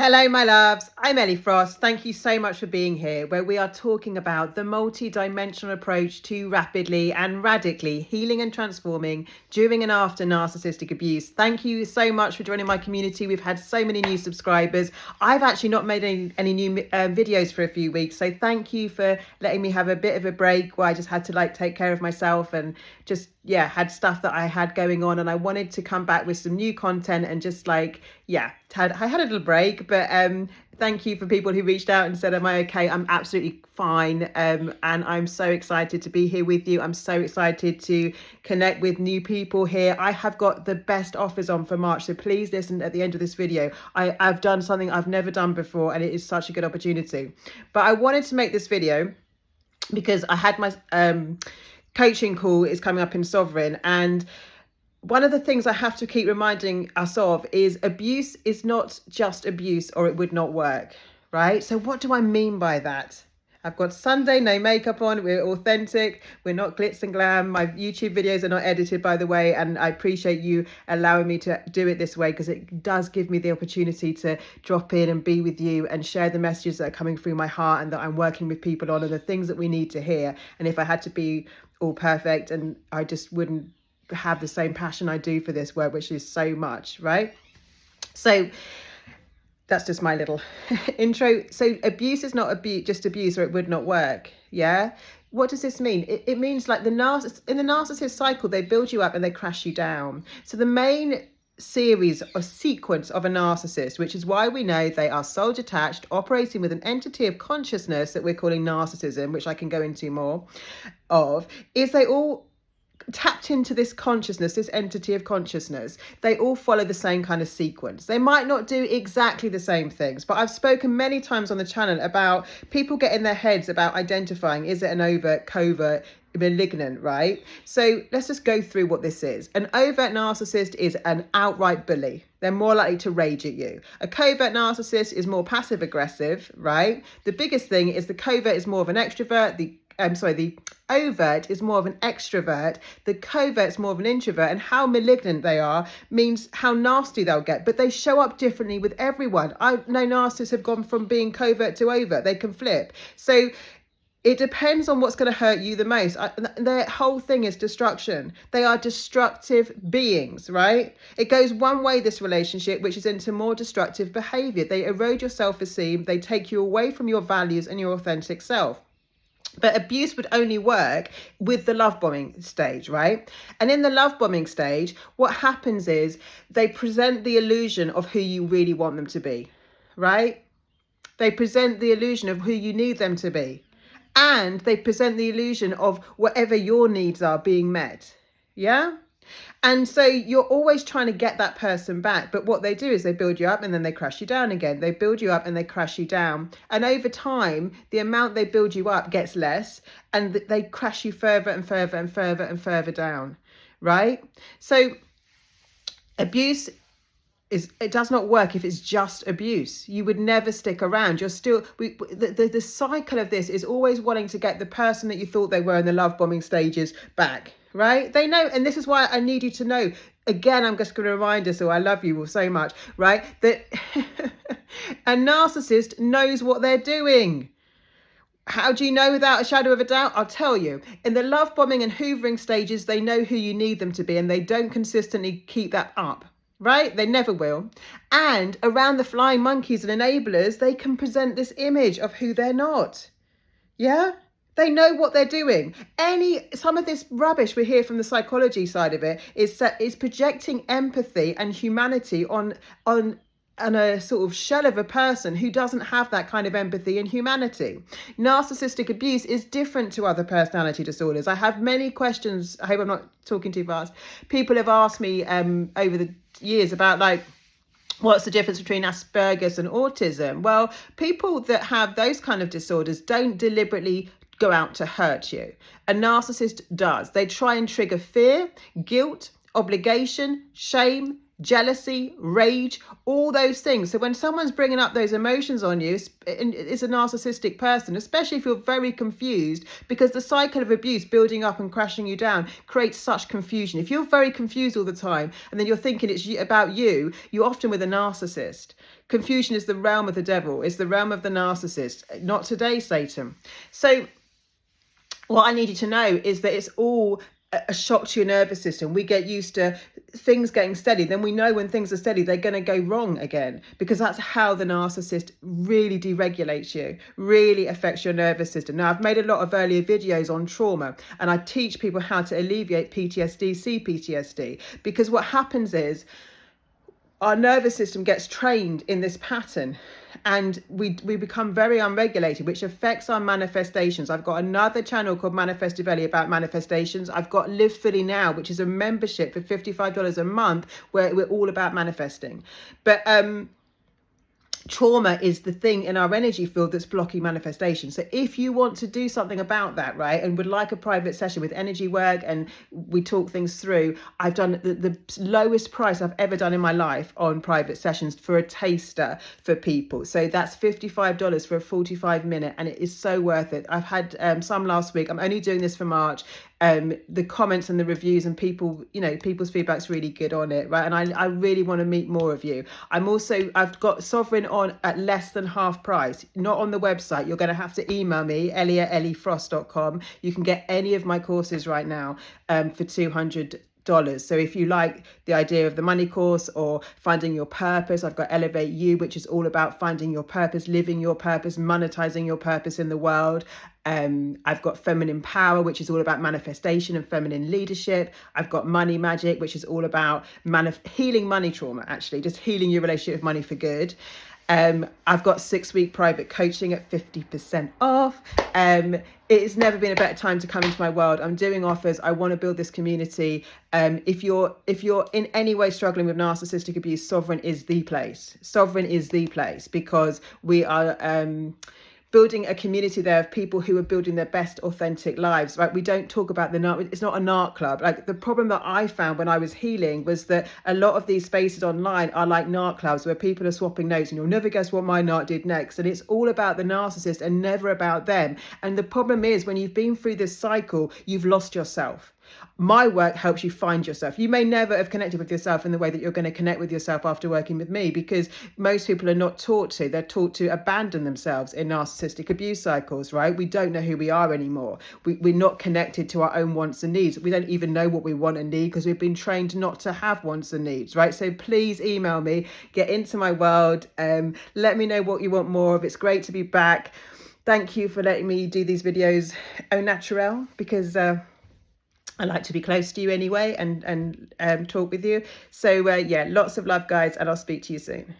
Hello, my loves. I'm Ellie Frost. Thank you so much for being here, where we are talking about the multi-dimensional approach to rapidly and radically healing and transforming during and after narcissistic abuse. Thank you so much for joining my community. We've had so many new subscribers. I've actually not made any new videos for a few weeks, so thank you for letting me have a bit of a break where I just had to take care of myself and just had stuff that I had going on, and I wanted to come back with some new content and just I had a little break. But thank you for people who reached out and said, am I okay? I'm absolutely fine, and I'm so excited to be here with you. I'm so excited to connect with new people here. I have got the best offers on for March, so please listen at the end of this video. I've done something I've never done before, and it is such a good opportunity. But I wanted to make this video because I had my coaching call is coming up in Sovereign, and one of the things I have to keep reminding us of is abuse is not just abuse, or it would not work, right? So what do I mean by that? I've got Sunday, no makeup on, we're authentic, we're not glitz and glam. My YouTube videos are not edited, by the way, and I appreciate you allowing me to do it this way, because it does give me the opportunity to drop in and be with you and share the messages that are coming through my heart and that I'm working with people on, and the things that we need to hear. And if I had to be all perfect, and I just wouldn't have the same passion I do for this work, which is so much, right? So that's just my little intro. So abuse is not just abuse, or it would not work. Yeah. What does this mean? It means in the narcissist cycle, they build you up and they crash you down. So the main series or sequence of a narcissist, which is why we know they are soul detached, operating with an entity of consciousness that we're calling narcissism, which I can go into more of, is they all tapped into this consciousness, this entity of consciousness. They all follow the same kind of sequence. They might not do exactly the same things, but I've spoken many times on the channel about people get in their heads about identifying, is it an overt, covert, malignant, right? So let's just go through what this is. An overt narcissist is an outright bully. They're more likely to rage at you. A covert narcissist is more passive aggressive, right? The biggest thing is the covert is more of an extrovert. The overt is more of an extrovert. The covert is more of an introvert. And how malignant they are means how nasty they'll get. But they show up differently with everyone. I know narcissists have gone from being covert to overt. They can flip. So it depends on what's going to hurt you the most. Their whole thing is destruction. They are destructive beings, right? It goes one way, this relationship, which is into more destructive behavior. They erode your self-esteem. They take you away from your values and your authentic self. But abuse would only work with the love bombing stage, right? And in the love bombing stage, what happens is they present the illusion of who you really want them to be, right? They present the illusion of who you need them to be. And they present the illusion of whatever your needs are being met. Yeah? And so you're always trying to get that person back. But what they do is they build you up and then they crash you down again. They build you up and they crash you down. And over time, the amount they build you up gets less, and they crash you further and further and further and further down. Right? So abuse it does not work if it's just abuse. You would never stick around. You're still the cycle of this is always wanting to get the person that you thought they were in the love bombing stages back, right? They know, and this is why I need you to know. Again, I'm just going to remind us all, I love you all so much, right? That a narcissist knows what they're doing. How do you know without a shadow of a doubt? I'll tell you. In the love bombing and hoovering stages, they know who you need them to be, and they don't consistently keep that up. Right? They never will. And around the flying monkeys and enablers, they can present this image of who they're not. Yeah? They know what they're doing. Some of this rubbish we hear from the psychology side of it is projecting empathy and humanity on a sort of shell of a person who doesn't have that kind of empathy and humanity. Narcissistic abuse is different to other personality disorders. I have many questions. I hope I'm not talking too fast. People have asked me over the years about what's the difference between Asperger's and autism? Well, people that have those kind of disorders don't deliberately go out to hurt you. A narcissist does. They try and trigger fear, guilt, obligation, shame, jealousy, rage, all those things. So when someone's bringing up those emotions on you, it's a narcissistic person, especially if you're very confused, because the cycle of abuse building up and crashing you down creates such confusion. If you're very confused all the time and then you're thinking it's about you, you're often with a narcissist. Confusion is the realm of the devil. It's the realm of the narcissist. Not today, Satan. So what I need you to know is that it's all a shock to your nervous system. We get used to things getting steady. Then we know when things are steady, they're going to go wrong again, because that's how the narcissist really deregulates you, really affects your nervous system. Now, I've made a lot of earlier videos on trauma, and I teach people how to alleviate PTSD, CPTSD, because what happens is our nervous system gets trained in this pattern, and we become very unregulated, which affects our manifestations. I've got another channel called Manifested Belly about manifestations. I've got Live Fully Now, which is a membership for $55 a month, where we're all about manifesting. But trauma is the thing in our energy field that's blocking manifestation. So if you want to do something about that, right, and would like a private session with energy work and we talk things through, I've done the lowest price I've ever done in my life on private sessions for a taster for people. So that's $55 for a 45-minute, and it is so worth it. I've had some last week. I'm only doing this for March. The comments and the reviews and people, people's feedback's really good on it, right? And I really want to meet more of you. I've got Sovereign on at less than half price, not on the website. You're going to have to email me, ellie@elliefrost.com. You can get any of my courses right now for $200. So if you like the idea of the money course or finding your purpose, I've got Elevate You, which is all about finding your purpose, living your purpose, monetizing your purpose in the world. I've got Feminine Power, which is all about manifestation and feminine leadership. I've got Money Magic, which is all about healing money trauma, actually, just healing your relationship with money for good. I've got 6-week private coaching at 50% off. It's never been a better time to come into my world. I'm doing offers. I want to build this community. If you're in any way struggling with narcissistic abuse, Sovereign is the place. Sovereign is the place, because we are building a community there of people who are building their best authentic lives, right? We don't talk about it's not a narc club. Like, the problem that I found when I was healing was that a lot of these spaces online are like narc clubs, where people are swapping notes and you'll never guess what my narc did next. And it's all about the narcissist and never about them. And the problem is, when you've been through this cycle, you've lost yourself. My work helps you find yourself. You may never have connected with yourself in the way that you're going to connect with yourself after working with me, because most people are not taught to. They're taught to abandon themselves in narcissistic abuse cycles, right? We don't know who we are anymore. We're not connected to our own wants and needs. We don't even know what we want and need, because we've been trained not to have wants and needs, right? So please email me, get into my world, let me know what you want more of. It's great to be back. Thank you for letting me do these videos au naturel, because I like to be close to you anyway and talk with you. So yeah, lots of love, guys, and I'll speak to you soon.